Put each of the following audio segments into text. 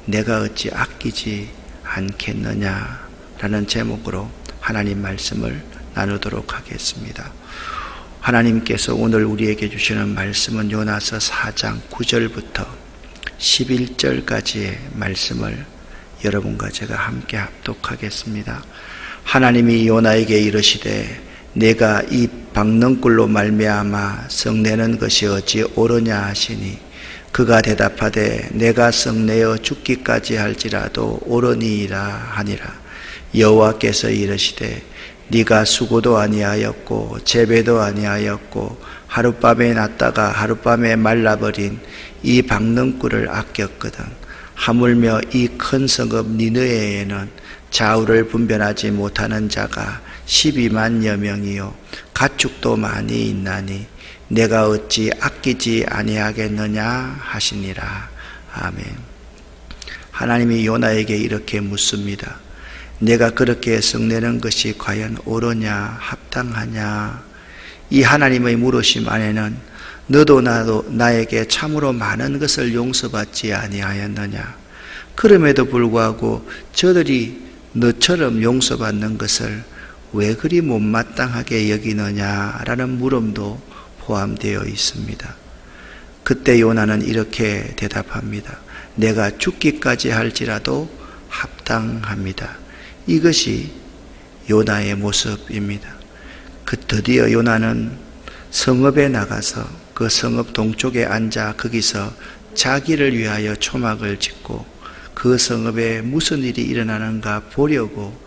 내가 어찌 아끼지 않겠느냐라는 제목으로 하나님 말씀을 나누도록 하겠습니다. 하나님께서 오늘 우리에게 주시는 말씀은 요나서 4장 9절부터 11절까지의 말씀을 여러분과 제가 함께 합독하겠습니다. 하나님이 요나에게 이르시되 내가 이 박능굴로 말미암아 성내는 것이 어찌 옳으냐 하시니 그가 대답하되 내가 성내어 죽기까지 할지라도 옳으니이라 하니라. 여호와께서 이르시되 네가 수고도 아니하였고 재배도 아니하였고 하룻밤에 났다가 하룻밤에 말라버린 이 박능굴을 아꼈거든. 하물며 이 큰 성읍 니느웨에는 좌우를 분별하지 못하는 자가 12만여 명이요 가축도 많이 있나니 내가 어찌 아끼지 아니하겠느냐 하시니라. 아멘. 하나님이 요나에게 이렇게 묻습니다. 내가 그렇게 성내는 것이 과연 옳으냐 합당하냐? 이 하나님의 물으심 안에는 너도 나도 나에게 참으로 많은 것을 용서받지 아니하였느냐? 그럼에도 불구하고 저들이 너처럼 용서받는 것을 왜 그리 못마땅하게 여기느냐라는 물음도 포함되어 있습니다. 그때 요나는 이렇게 대답합니다. 내가 죽기까지 할지라도 합당합니다. 이것이 요나의 모습입니다. 드디어 요나는 성읍에 나가서 그 성읍 동쪽에 앉아 거기서 자기를 위하여 초막을 짓고 그 성읍에 무슨 일이 일어나는가 보려고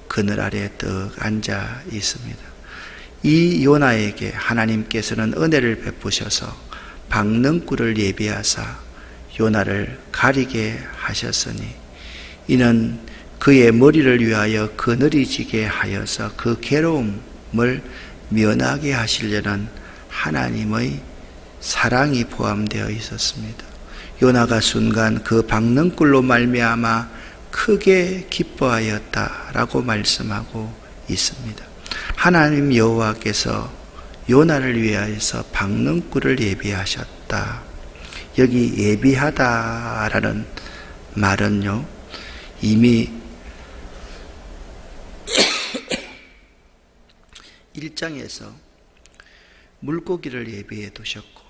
그늘 아래 떡 앉아 있습니다. 이 요나에게 하나님께서는 은혜를 베푸셔서 박능굴을 예비하사 요나를 가리게 하셨으니 이는 그의 머리를 위하여 그늘이 지게 하여서 그 괴로움을 면하게 하시려는 하나님의 사랑이 포함되어 있었습니다. 요나가 순간 그 박능굴로 말미암아 크게 기뻐하였다라고 말씀하고 있습니다. 하나님 여호와께서 요나를 위하여서 박능굴을 예비하셨다. 여기 예비하다라는 말은요, 이미 1장에서 물고기를 예비해 두셨고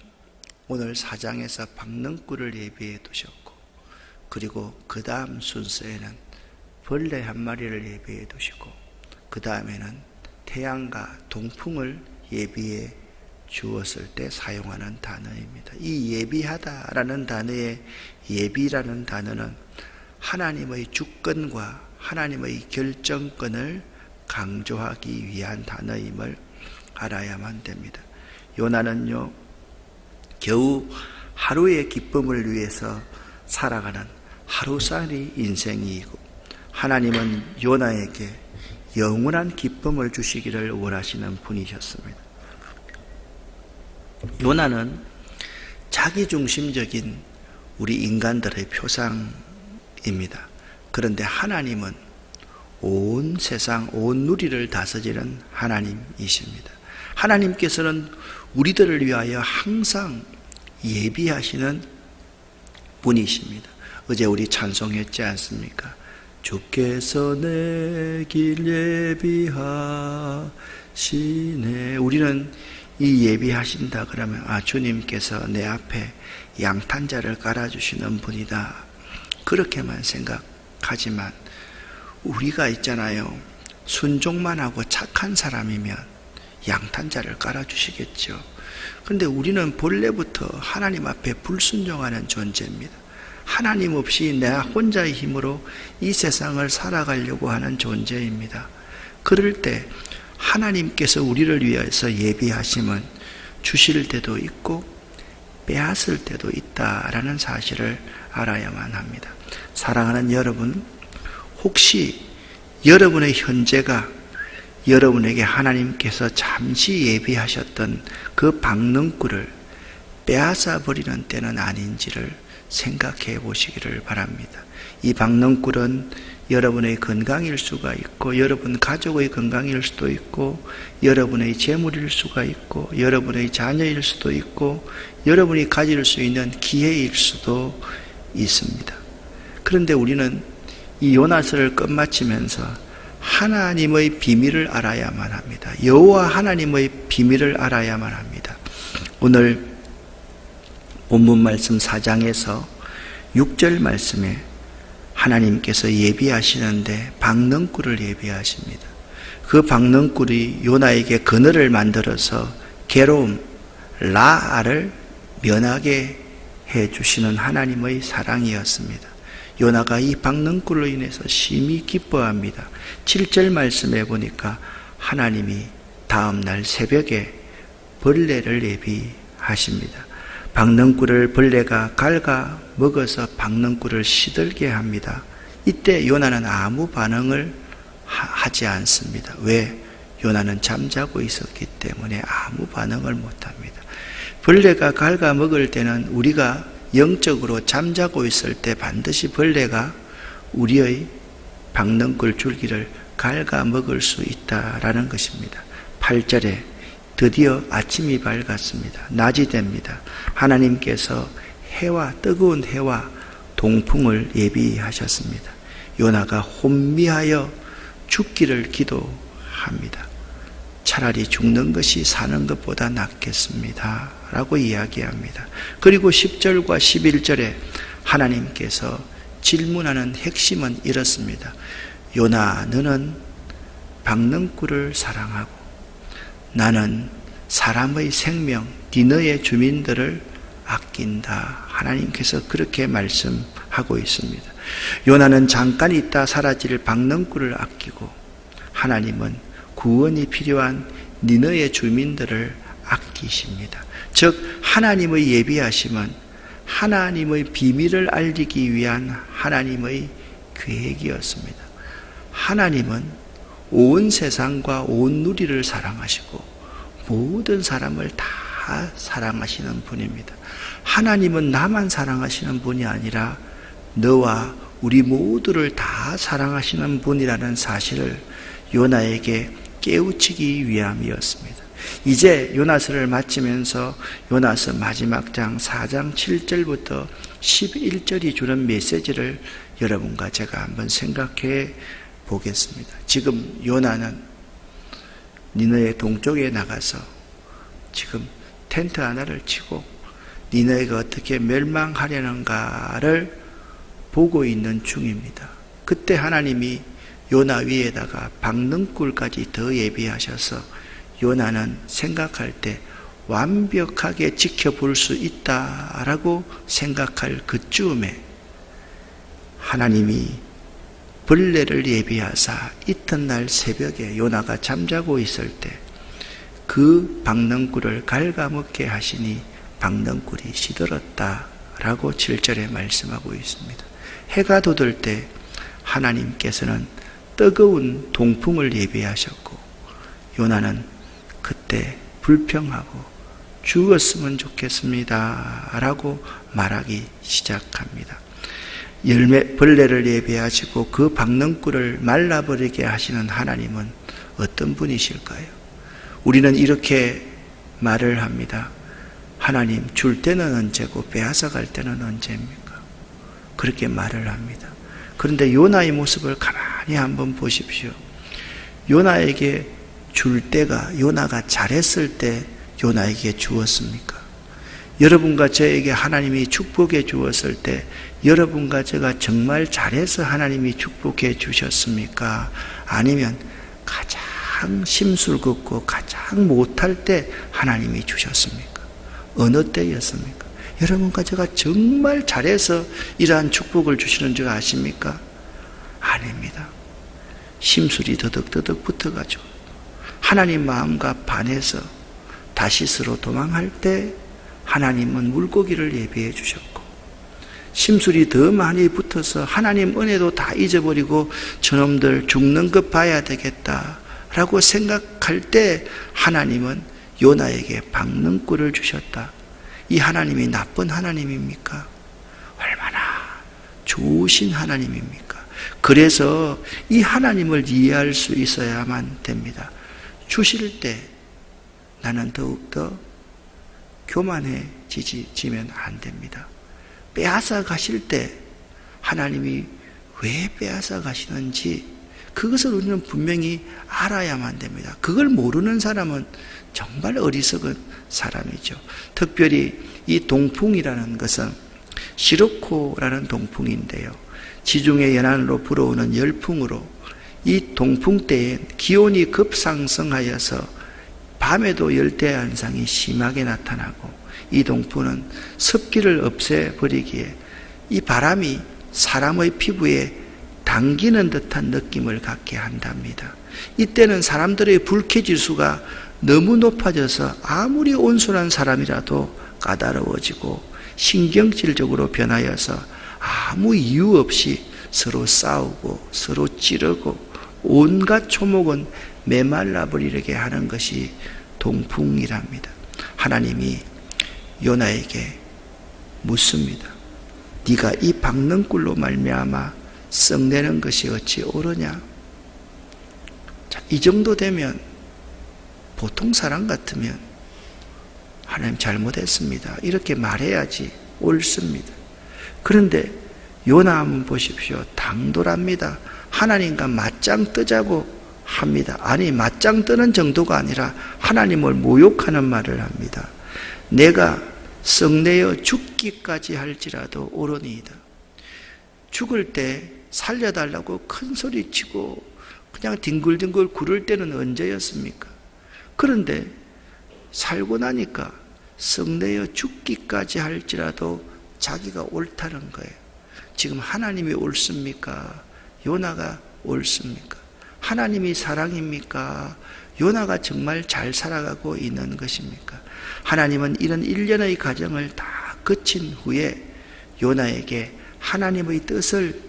오늘 4장에서 박능굴을 예비해 두셨고 그리고 그 다음 순서에는 벌레 한 마리를 예비해 두시고 그 다음에는 태양과 동풍을 예비해 주었을 때 사용하는 단어입니다. 이 예비하다라는 단어의 예비라는 단어는 하나님의 주권과 하나님의 결정권을 강조하기 위한 단어임을 알아야만 됩니다. 요나는요, 겨우 하루의 기쁨을 위해서 살아가는 하루살이 인생이고 하나님은 요나에게 영원한 기쁨을 주시기를 원하시는 분이셨습니다. 요나는 자기중심적인 우리 인간들의 표상입니다. 그런데 하나님은 온 세상, 온 누리를 다스리는 하나님이십니다. 하나님께서는 우리들을 위하여 항상 예비하시는 분이십니다. 어제 우리 찬송했지 않습니까? 주께서 내 길 예비하시네. 우리는 이 예비하신다 그러면 주님께서 내 앞에 양탄자를 깔아주시는 분이다 그렇게만 생각하지만 우리가 있잖아요, 순종만 하고 착한 사람이면 양탄자를 깔아주시겠죠. 그런데 우리는 본래부터 하나님 앞에 불순종하는 존재입니다. 하나님 없이 내 혼자의 힘으로 이 세상을 살아가려고 하는 존재입니다. 그럴 때 하나님께서 우리를 위해서 예비하심은 주실 때도 있고 빼앗을 때도 있다라는 사실을 알아야만 합니다. 사랑하는 여러분, 혹시 여러분의 현재가 여러분에게 하나님께서 잠시 예비하셨던 그 박능굴을 빼앗아 버리는 때는 아닌지를 생각해 보시기를 바랍니다. 이 박능굴은 여러분의 건강일 수가 있고 여러분 가족의 건강일 수도 있고 여러분의 재물일 수가 있고 여러분의 자녀일 수도 있고 여러분이 가질 수 있는 기회일 수도 있습니다. 그런데 우리는 이 요나서를 끝마치면서 하나님의 비밀을 알아야만 합니다. 여호와 하나님의 비밀을 알아야만 합니다. 오늘 본문 말씀 4장에서 6절 말씀에 하나님께서 예비하시는데 박능꿀을 예비하십니다. 그 박능꿀이 요나에게 그늘을 만들어서 괴로움, 라알을 면하게 해주시는 하나님의 사랑이었습니다. 요나가 이 박능꿀로 인해서 심히 기뻐합니다. 7절 말씀에 보니까 하나님이 다음날 새벽에 벌레를 예비하십니다. 박능꿀을 벌레가 갉아 먹어서 박능꿀을 시들게 합니다. 이때 요나는 아무 반응을 하지 않습니다. 왜? 요나는 잠자고 있었기 때문에 아무 반응을 못합니다. 벌레가 갉아 먹을 때는 우리가 영적으로 잠자고 있을 때 반드시 벌레가 우리의 박능꿀 줄기를 갉아 먹을 수 있다라는 것입니다. 8절에 드디어 아침이 밝았습니다. 낮이 됩니다. 하나님께서 해와 뜨거운 해와 동풍을 예비하셨습니다. 요나가 혼미하여 죽기를 기도합니다. 차라리 죽는 것이 사는 것보다 낫겠습니다 라고 이야기합니다. 그리고 10절과 11절에 하나님께서 질문하는 핵심은 이렇습니다. 요나, 너는 박능꿀을 사랑하고 나는 사람의 생명, 니느의 주민들을 아낀다. 하나님께서 그렇게 말씀하고 있습니다. 요나는 잠깐 있다 사라질 박능꿀을 아끼고 하나님은 구원이 필요한 니느의 주민들을 아끼십니다. 즉 하나님의 예비하심은 하나님의 비밀을 알리기 위한 하나님의 계획이었습니다. 하나님은 온 세상과 온 누리를 사랑하시고 모든 사람을 다 사랑하시는 분입니다. 하나님은 나만 사랑하시는 분이 아니라 너와 우리 모두를 다 사랑하시는 분이라는 사실을 요나에게 깨우치기 위함이었습니다. 이제 요나서를 마치면서 요나서 마지막 장 4장 7절부터 11절이 주는 메시지를 여러분과 제가 한번 생각해 보겠습니다. 지금 요나는 니느의 동쪽에 나가서 지금 텐트 하나를 치고 니느가 어떻게 멸망하려는가를 보고 있는 중입니다. 그때 하나님이 요나 위에다가 박능꿀까지 더 예비하셔서 요나는 생각할 때 완벽하게 지켜볼 수 있다라고 생각할 그쯤에 하나님이 벌레를 예비하사 이튿날 새벽에 요나가 잠자고 있을 때 그 박능꿀을 갉아먹게 하시니 박능꿀이 시들었다라고 7절에 말씀하고 있습니다. 해가 돋을 때 하나님께서는 뜨거운 동풍을 예비하셨고 요나는 그때 불평하고 죽었으면 좋겠습니다 라고 말하기 시작합니다. 벌레를 예비하시고 그 박능꿀을 말라버리게 하시는 하나님은 어떤 분이실까요? 우리는 이렇게 말을 합니다. 하나님, 줄 때는 언제고 빼앗아 갈 때는 언제입니까? 그렇게 말을 합니다. 그런데 요나의 모습을 가만히 한번 보십시오. 요나에게 줄 때가 요나가 잘했을 때 요나에게 주었습니까? 여러분과 저에게 하나님이 축복해 주었을 때 여러분과 제가 정말 잘해서 하나님이 축복해 주셨습니까? 아니면 가장 심술궂고 가장 못할 때 하나님이 주셨습니까? 어느 때였습니까? 여러분과 제가 정말 잘해서 이러한 축복을 주시는 줄 아십니까? 아닙니다. 심술이 더덕더덕 붙어가지고 하나님 마음과 반해서 다시스로 도망할 때 하나님은 물고기를 예비해 주셨고 심술이 더 많이 붙어서 하나님 은혜도 다 잊어버리고 저놈들 죽는 것 봐야 되겠다라고 생각할 때 하나님은 요나에게 박능꿀을 주셨다. 이 하나님이 나쁜 하나님입니까? 얼마나 좋으신 하나님입니까? 그래서 이 하나님을 이해할 수 있어야만 됩니다. 주실 때 나는 더욱더 교만해지면 안 됩니다. 빼앗아 가실 때 하나님이 왜 빼앗아 가시는지 그것을 우리는 분명히 알아야만 됩니다. 그걸 모르는 사람은 정말 어리석은 사람이죠. 특별히 이 동풍이라는 것은 시르코라는 동풍인데요, 지중해 연안으로 불어오는 열풍으로 이 동풍 때에 기온이 급상승하여서 밤에도 열대 현상이 심하게 나타나고, 이 동풍은 습기를 없애버리기에 이 바람이 사람의 피부에 당기는 듯한 느낌을 갖게 한답니다. 이때는 사람들의 불쾌지수가 너무 높아져서 아무리 온순한 사람이라도 까다로워지고 신경질적으로 변하여서 아무 이유 없이 서로 싸우고 서로 찌르고 온갖 초목은 메말라 버리게 하는 것이 동풍이랍니다. 하나님이 요나에게 묻습니다. 네가 이 박는 꿀로 말미암아 썩내는 것이 어찌 옳으냐? 자, 이 정도 되면 보통 사람 같으면 하나님 잘못했습니다, 이렇게 말해야지 옳습니다. 그런데 요나 한번 보십시오. 당돌합니다. 하나님과 맞짱 뜨자고 합니다. 아니, 맞짱 뜨는 정도가 아니라 하나님을 모욕하는 말을 합니다. 내가 썩내어 죽기까지 할지라도 옳으니이다. 죽을 때 살려달라고 큰 소리치고 그냥 뒹굴뒹굴 구를 때는 언제였습니까? 그런데 살고 나니까 썩내어 죽기까지 할지라도 자기가 옳다는 거예요. 지금 하나님이 옳습니까? 요나가 옳습니까? 하나님이 사랑입니까? 요나가 정말 잘 살아가고 있는 것입니까? 하나님은 이런 일련의 과정을 다 거친 후에 요나에게 하나님의 뜻을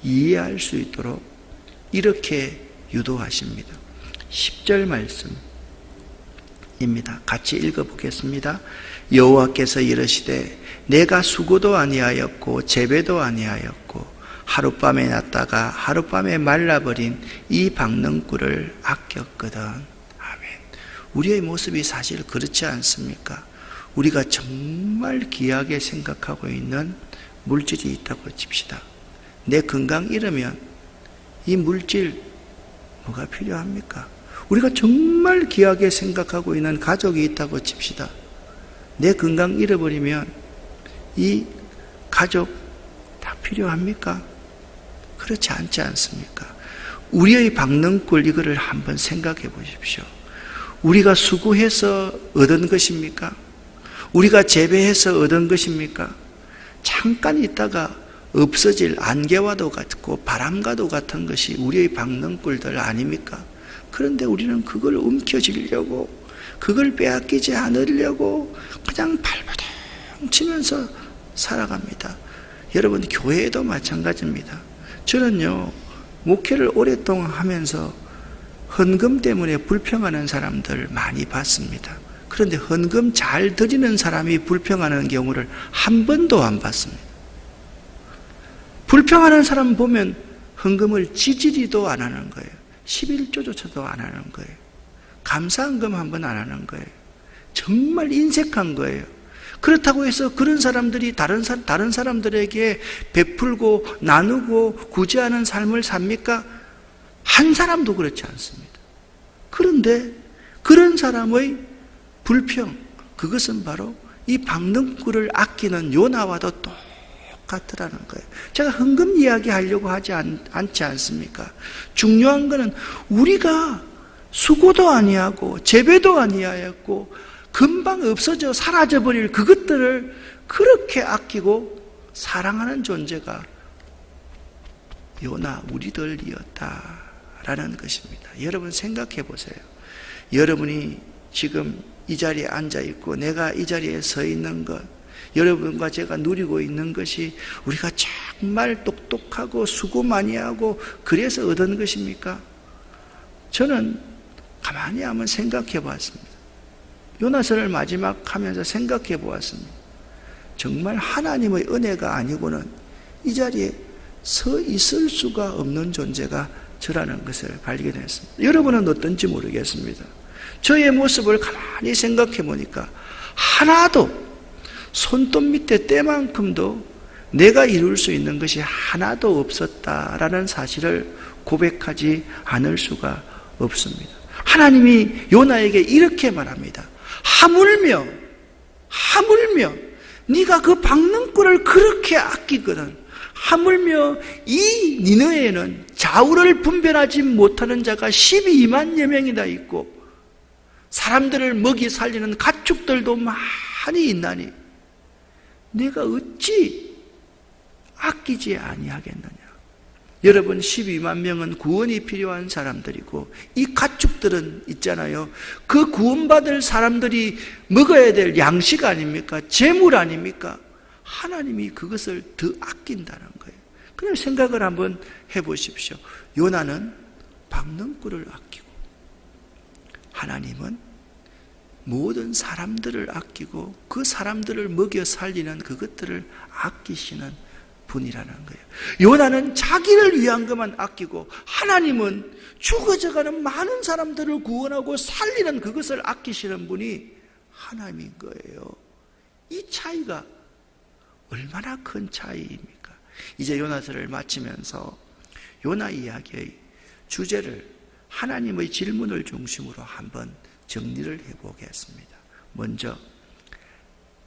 이해할 수 있도록 이렇게 유도하십니다. 10절 말씀입니다. 같이 읽어보겠습니다. 여호와께서 이르시되 내가 수고도 아니하였고 재배도 아니하였고 하룻밤에 났다가 하룻밤에 말라버린 이 박는 꿀을 아꼈거든. 아멘. 우리의 모습이 사실 그렇지 않습니까? 우리가 정말 귀하게 생각하고 있는 물질이 있다고 칩시다. 내 건강 잃으면 이 물질 뭐가 필요합니까? 우리가 정말 귀하게 생각하고 있는 가족이 있다고 칩시다. 내 건강 잃어버리면 이 가족 다 필요합니까? 그렇지 않지 않습니까? 우리의 박는 꿀, 이거를 한번 생각해 보십시오. 우리가 수고해서 얻은 것입니까? 우리가 재배해서 얻은 것입니까? 잠깐 있다가 없어질 안개와도 같고 바람과도 같은 것이 우리의 박는 꿀들 아닙니까? 그런데 우리는 그걸 움켜쥐려고, 그걸 빼앗기지 않으려고 그냥 발버둥 치면서 살아갑니다. 여러분, 교회에도 마찬가지입니다. 저는요, 목회를 오랫동안 하면서 헌금 때문에 불평하는 사람들 많이 봤습니다. 그런데 헌금 잘 드리는 사람이 불평하는 경우를 한 번도 안 봤습니다. 불평하는 사람 보면 헌금을 지지리도 안 하는 거예요. 11조조차도 안 하는 거예요. 감사헌금 한 번 안 하는 거예요. 정말 인색한 거예요. 그렇다고 해서 그런 사람들이 다른 사람들에게 베풀고 나누고 구제하는 삶을 삽니까? 한 사람도 그렇지 않습니다. 그런데 그런 사람의 불평, 그것은 바로 이 박는 꿀을 아끼는 요나와도 똑같더라는 거예요. 제가 헌금 이야기하려고 하지 않지 않습니까? 중요한 것은 우리가 수고도 아니하고 재배도 아니하였고 금방 없어져 사라져버릴 그것들을 그렇게 아끼고 사랑하는 존재가 요나 우리들이었다라는 것입니다. 여러분 생각해 보세요. 여러분이 지금 이 자리에 앉아 있고 내가 이 자리에 서 있는 것, 여러분과 제가 누리고 있는 것이 우리가 정말 똑똑하고 수고 많이 하고 그래서 얻은 것입니까? 저는 가만히 한번 생각해 보았습니다. 요나서를 마지막 하면서 생각해 보았습니다. 정말 하나님의 은혜가 아니고는 이 자리에 서 있을 수가 없는 존재가 저라는 것을 발견했습니다. 여러분은 어떤지 모르겠습니다. 저의 모습을 가만히 생각해 보니까 하나도 손톱 밑에 때만큼도 내가 이룰 수 있는 것이 하나도 없었다라는 사실을 고백하지 않을 수가 없습니다. 하나님이 요나에게 이렇게 말합니다. 하물며 네가 그 박는 꿀을 그렇게 아끼거든 하물며 이 니느웨에는 좌우를 분별하지 못하는 자가 12만여 명이나 있고 사람들을 먹이 살리는 가축들도 많이 있나니 내가 어찌 아끼지 아니하겠느냐. 여러분, 12만 명은 구원이 필요한 사람들이고 이 가축들은 있잖아요. 그 구원받을 사람들이 먹어야 될 양식 아닙니까? 재물 아닙니까? 하나님이 그것을 더 아낀다는 거예요. 그냥 생각을 한번 해보십시오. 요나는 박는 꿀을 아끼고 하나님은 모든 사람들을 아끼고 그 사람들을 먹여 살리는 그것들을 아끼시는 분이라는 거예요. 요나는 자기를 위한 것만 아끼고 하나님은 죽어져가는 많은 사람들을 구원하고 살리는 그것을 아끼시는 분이 하나님인 거예요. 이 차이가 얼마나 큰 차이입니까? 이제 요나서를 마치면서 요나 이야기의 주제를 하나님의 질문을 중심으로 한번 정리를 해보겠습니다. 먼저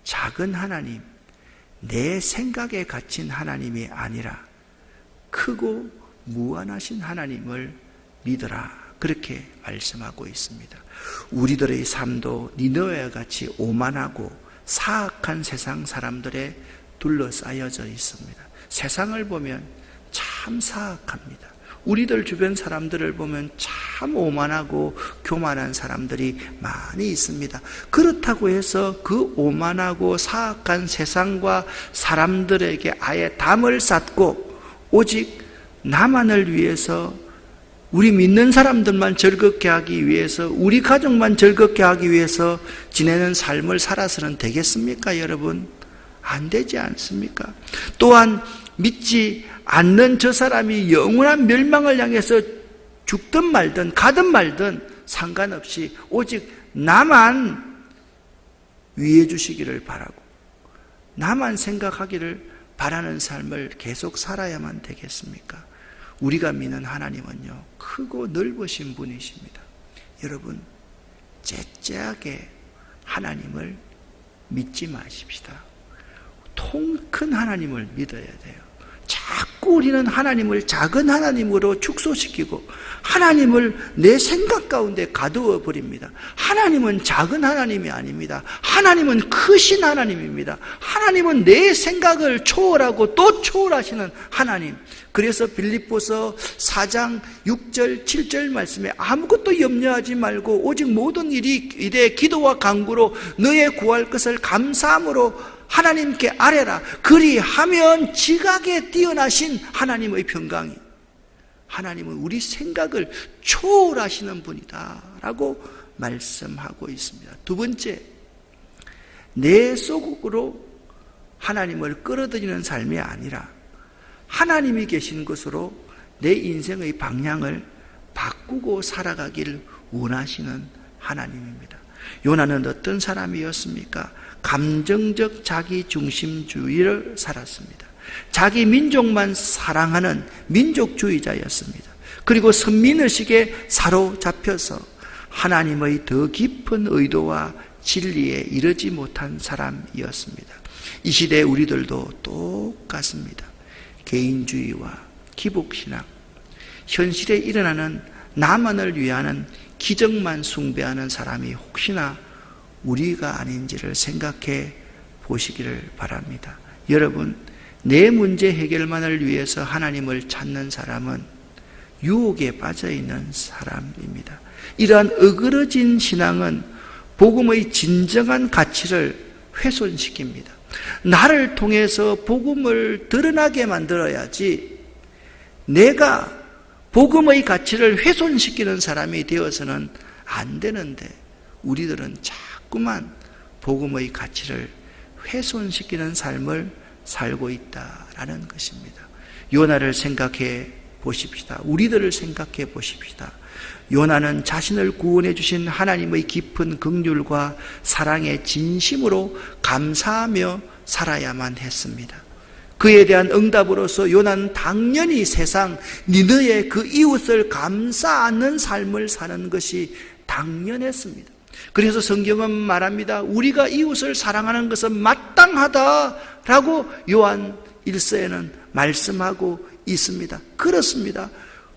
작은 하나님, 내 생각에 갇힌 하나님이 아니라 크고 무한하신 하나님을 믿어라, 그렇게 말씀하고 있습니다. 우리들의 삶도 니느웨와 같이 오만하고 사악한 세상 사람들에 둘러싸여져 있습니다. 세상을 보면 참 사악합니다. 우리들 주변 사람들을 보면 참 오만하고 교만한 사람들이 많이 있습니다. 그렇다고 해서 그 오만하고 사악한 세상과 사람들에게 아예 담을 쌓고 오직 나만을 위해서, 우리 믿는 사람들만 즐겁게 하기 위해서, 우리 가족만 즐겁게 하기 위해서 지내는 삶을 살아서는 되겠습니까, 여러분? 안 되지 않습니까? 또한 믿지 않는 저 사람이 영원한 멸망을 향해서 죽든 말든 가든 말든 상관없이 오직 나만 위해 주시기를 바라고 나만 생각하기를 바라는 삶을 계속 살아야만 되겠습니까? 우리가 믿는 하나님은요, 크고 넓으신 분이십니다. 여러분, 째째하게 하나님을 믿지 마십시다. 통 큰 하나님을 믿어야 돼요. 자꾸 우리는 하나님을 작은 하나님으로 축소시키고 하나님을 내 생각 가운데 가두어 버립니다. 하나님은 작은 하나님이 아닙니다. 하나님은 크신 하나님입니다. 하나님은 내 생각을 초월하고 또 초월하시는 하나님. 그래서 빌립보서 4장 6절 7절 말씀에 아무것도 염려하지 말고 오직 모든 일에 기도와 간구로 너의 구할 것을 감사함으로 하나님께 아뢰라. 그리하면 지각에 뛰어나신 하나님의 평강이, 하나님은 우리 생각을 초월하시는 분이다 라고 말씀하고 있습니다. 두 번째, 내 속으로 하나님을 끌어들이는 삶이 아니라 하나님이 계신 곳으로 내 인생의 방향을 바꾸고 살아가길 원하시는 하나님입니다. 요나는 어떤 사람이었습니까? 감정적 자기중심주의를 살았습니다. 자기 민족만 사랑하는 민족주의자였습니다. 그리고 선민의식에 사로잡혀서 하나님의 더 깊은 의도와 진리에 이르지 못한 사람이었습니다. 이 시대의 우리들도 똑같습니다. 개인주의와 기복신앙, 현실에 일어나는 나만을 위하는 기적만 숭배하는 사람이 혹시나 우리가 아닌지를 생각해 보시기를 바랍니다. 여러분, 내 문제 해결만을 위해서 하나님을 찾는 사람은 유혹에 빠져있는 사람입니다. 이러한 어그러진 신앙은 복음의 진정한 가치를 훼손시킵니다. 나를 통해서 복음을 드러나게 만들어야지 내가 복음의 가치를 훼손시키는 사람이 되어서는 안 되는데 우리들은 자꾸만 복음의 가치를 훼손시키는 삶을 살고 있다라는 것입니다. 요나를 생각해 보십시다. 우리들을 생각해 보십시다. 요나는 자신을 구원해 주신 하나님의 깊은 긍휼과 사랑에 진심으로 감사하며 살아야만 했습니다. 그에 대한 응답으로서 요나는 당연히 세상 니느의 그 이웃을 감싸 안는 삶을 사는 것이 당연했습니다. 그래서 성경은 말합니다. 우리가 이웃을 사랑하는 것은 마땅하다라고 요한 1서에는 말씀하고 있습니다. 그렇습니다.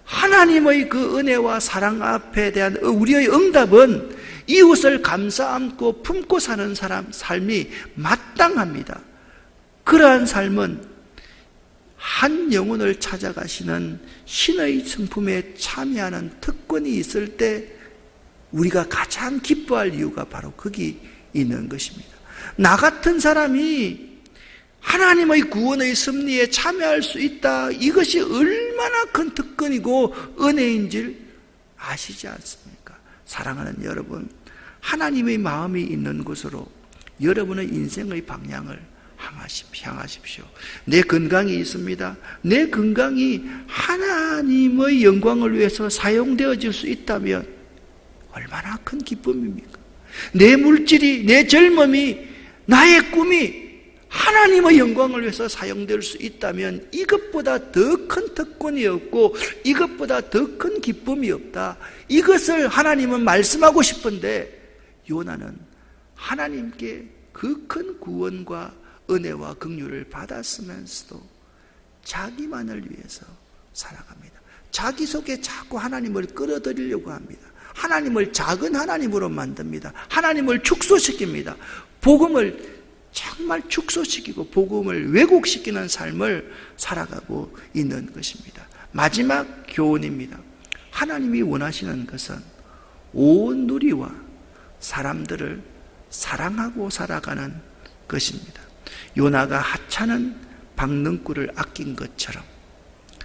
하나님의 그 은혜와 사랑 앞에 대한 우리의 응답은 이웃을 감싸 안고 품고 사는 삶이 마땅합니다. 그러한 삶은 한 영혼을 찾아가시는 신의 성품에 참여하는 특권이 있을 때 우리가 가장 기뻐할 이유가 바로 거기 있는 것입니다. 나 같은 사람이 하나님의 구원의 섭리에 참여할 수 있다. 이것이 얼마나 큰 특권이고 은혜인 줄 아시지 않습니까? 사랑하는 여러분, 하나님의 마음이 있는 곳으로 여러분의 인생의 방향을 향하십시오. 내 건강이 있습니다. 내 건강이 하나님의 영광을 위해서 사용되어질 수 있다면 얼마나 큰 기쁨입니까? 내 물질이, 내 젊음이, 나의 꿈이 하나님의 영광을 위해서 사용될 수 있다면 이것보다 더 큰 특권이 없고 이것보다 더 큰 기쁨이 없다. 이것을 하나님은 말씀하고 싶은데 요나는 하나님께 그 큰 구원과 은혜와 긍휼을 받았으면서도 자기만을 위해서 살아갑니다. 자기 속에 자꾸 하나님을 끌어들이려고 합니다. 하나님을 작은 하나님으로 만듭니다. 하나님을 축소시킵니다. 복음을 정말 축소시키고 복음을 왜곡시키는 삶을 살아가고 있는 것입니다. 마지막 교훈입니다. 하나님이 원하시는 것은 온 누리와 사람들을 사랑하고 살아가는 것입니다. 요나가 하찮은 박능굴을 아낀 것처럼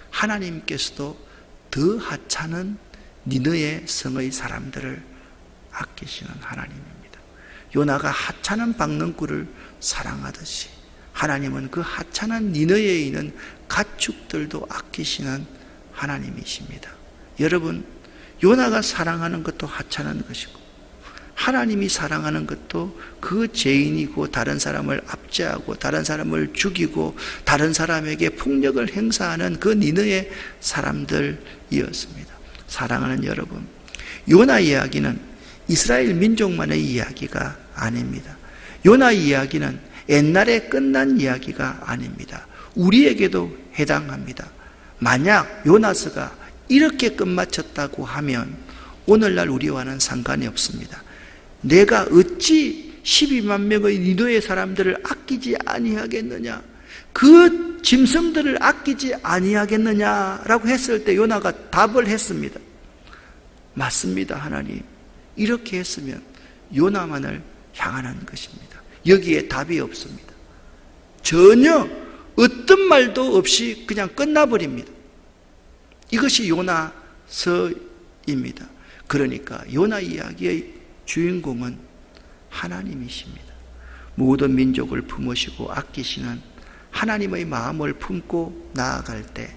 하나님께서도 더 하찮은 니느의 성의 사람들을 아끼시는 하나님입니다. 요나가 하찮은 박능굴을 사랑하듯이 하나님은 그 하찮은 니느에 있는 가축들도 아끼시는 하나님이십니다. 여러분, 요나가 사랑하는 것도 하찮은 것이고 하나님이 사랑하는 것도 그 죄인이고 다른 사람을 압제하고 다른 사람을 죽이고 다른 사람에게 폭력을 행사하는 그 니느의 사람들이었습니다. 사랑하는 여러분, 요나 이야기는 이스라엘 민족만의 이야기가 아닙니다. 요나 이야기는 옛날에 끝난 이야기가 아닙니다. 우리에게도 해당합니다. 만약 요나서가 이렇게 끝마쳤다고 하면 오늘날 우리와는 상관이 없습니다. 내가 어찌 12만 명의 니느웨 사람들을 아끼지 아니하겠느냐, 그 짐승들을 아끼지 아니하겠느냐라고 했을 때 요나가 답을 했습니다. 맞습니다, 하나님. 이렇게 했으면 요나만을 향하는 것입니다. 여기에 답이 없습니다. 전혀 어떤 말도 없이 그냥 끝나버립니다. 이것이 요나서입니다. 그러니까 요나 이야기의 주인공은 하나님이십니다. 모든 민족을 품으시고 아끼시는 하나님의 마음을 품고 나아갈 때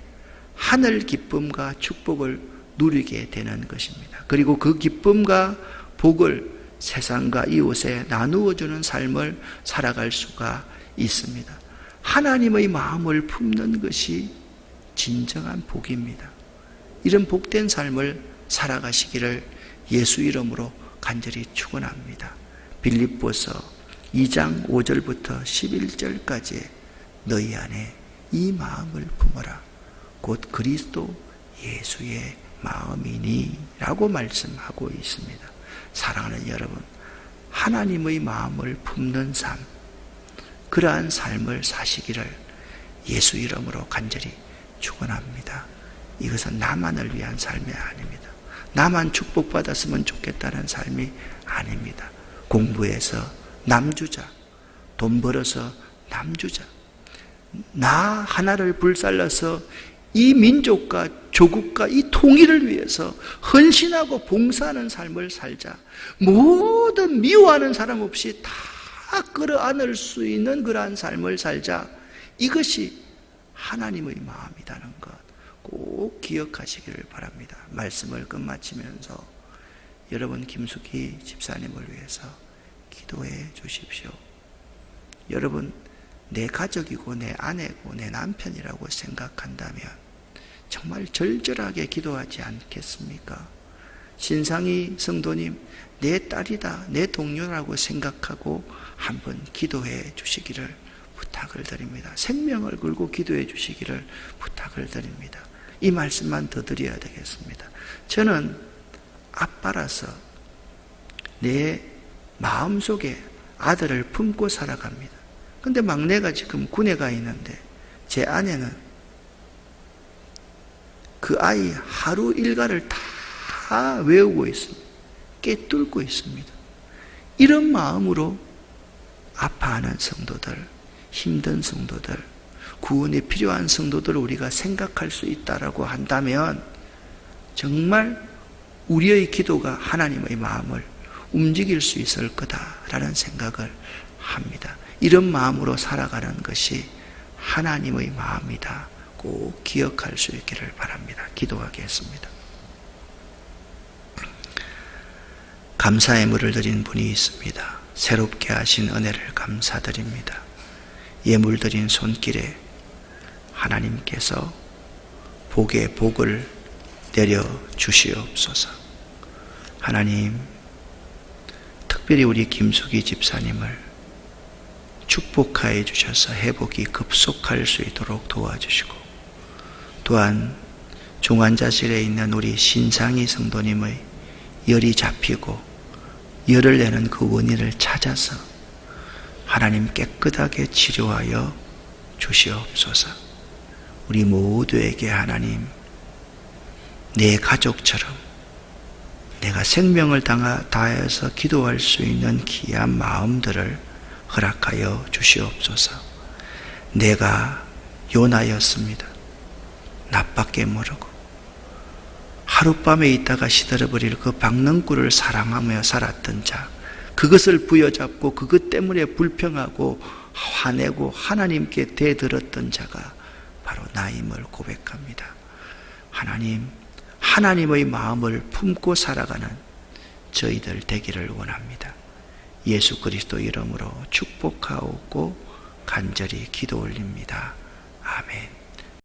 하늘 기쁨과 축복을 누리게 되는 것입니다. 그리고 그 기쁨과 복을 세상과 이웃에 나누어 주는 삶을 살아갈 수가 있습니다. 하나님의 마음을 품는 것이 진정한 복입니다. 이런 복된 삶을 살아가시기를 예수 이름으로 간절히 축원합니다. 빌립보서 2장 5절부터 11절까지 너희 안에 이 마음을 품어라. 곧 그리스도 예수의 마음이니 라고 말씀하고 있습니다. 사랑하는 여러분, 하나님의 마음을 품는 삶, 그러한 삶을 사시기를 예수 이름으로 간절히 축원합니다. 이것은 나만을 위한 삶이 아닙니다. 나만 축복받았으면 좋겠다는 삶이 아닙니다. 공부해서 남주자, 돈 벌어서 남주자, 나 하나를 불살라서 이 민족과 조국과 이 통일을 위해서 헌신하고 봉사하는 삶을 살자. 모든 미워하는 사람 없이 다 끌어안을 수 있는 그러한 삶을 살자. 이것이 하나님의 마음이라는 것 꼭 기억하시기를 바랍니다. 말씀을 끝마치면서 여러분 김숙희 집사님을 위해서 기도해 주십시오. 여러분, 내 가족이고 내 아내고 내 남편이라고 생각한다면 정말 절절하게 기도하지 않겠습니까? 신상희 성도님, 내 딸이다, 내 동료라고 생각하고 한번 기도해 주시기를 부탁을 드립니다. 생명을 걸고 기도해 주시기를 부탁을 드립니다. 이 말씀만 더 드려야 되겠습니다. 저는 아빠라서 내 마음속에 아들을 품고 살아갑니다. 근데 막내가 지금 군에 가 있는데 제 아내는 그 아이 하루 일과를 다 외우고 있습니다. 꿰뚫고 있습니다. 이런 마음으로 아파하는 성도들, 힘든 성도들, 구원이 필요한 성도들을 우리가 생각할 수 있다라고 한다면 정말 우리의 기도가 하나님의 마음을 움직일 수 있을 거다라는 생각을 합니다. 이런 마음으로 살아가는 것이 하나님의 마음이다. 꼭 기억할 수 있기를 바랍니다. 기도하겠습니다. 감사의 물을 드린 분이 있습니다. 새롭게 하신 은혜를 감사드립니다. 예물 드린 손길에 하나님께서 복의 복을 내려 주시옵소서. 하나님, 특별히 우리 김숙희 집사님을 축복하여 주셔서 회복이 급속할 수 있도록 도와주시고, 또한 중환자실에 있는 우리 신상희 성도님의 열이 잡히고 열을 내는 그 원인을 찾아서 하나님 깨끗하게 치료하여 주시옵소서. 우리 모두에게 하나님, 내 가족처럼 내가 생명을 다하여서 기도할 수 있는 귀한 마음들을 허락하여 주시옵소서. 내가 요나였습니다. 나밖에 모르고 하룻밤에 있다가 시들어버릴 그 박능구를 사랑하며 살았던 자, 그것을 부여잡고 그것 때문에 불평하고 화내고 하나님께 대들었던 자가 바로 나임을 고백합니다. 하나님, 하나님의 마음을 품고 살아가는 저희들 되기를 원합니다. 예수 그리스도 이름으로 축복하고 간절히 기도 올립니다. 아멘.